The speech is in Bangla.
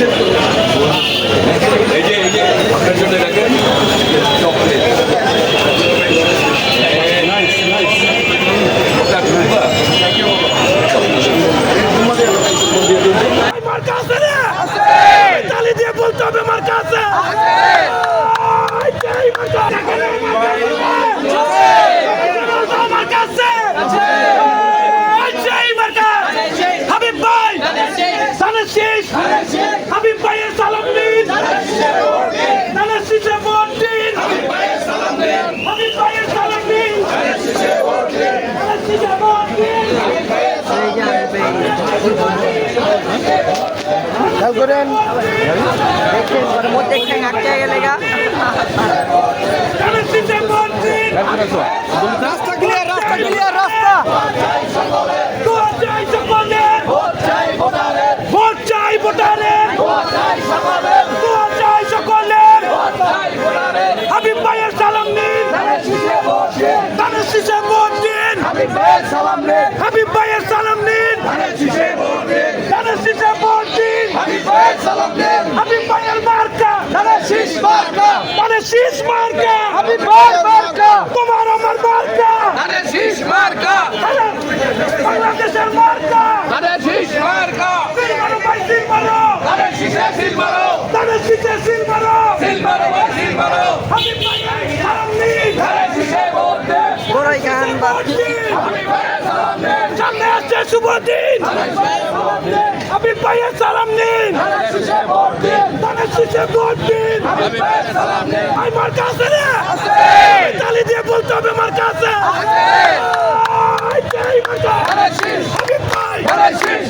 এই যে আপনার জন্য রাখেন চকলেট। মার্কা আছে না? তালি দিয়ে বলতে হবে মার্কা আছে। হাবিব ভাই ধানের শীষ, হাবিব ভাইয়ের সালাম দিন, ধানের শীষে ভোট দিন, হাবিব ভাইয়ের সালাম দিন, ধানের শীষে ভোট দিন। করেন দেখেন মধ্যে খেয়ে আটকে গেলে গা ধানের শীষে ভোট দিন। রাস্তা ক্লিয়ার রাস্তা ক্লিয়ার রাস্তা ভোট চাই সকলের, ভোট চাই ভোটারের, ভোট চাই সকলের। হাবিব ভাইয়ের সালাম দিন, ধানের শীষে ভোট দিন, হাবিব ভাইয়ের সালাম দিন, হাবিব ভাইয়ের মার্কা, ধানের শীষ মার্কা, হাবিব ভাইয়ের মার্কা, তোমার আমার মার্কা, বাংলাদেশের মার্কা, সিল মারো ভাই সিল মারো, ধানের শীষে সিল মারো, হাবিব ভাইয়ের সালাম দিন, বড়ই গান বা সামনে আসছে শুভ দিন, হাবিব ভাইয়ের সালাম দিন, ধানের শীষে ভোট দিন। ভাই মার্কা আছে না? তালি দিয়ে বলতে হবে মার্কা আছে। হাবিব ভাই, ধানের শীষ।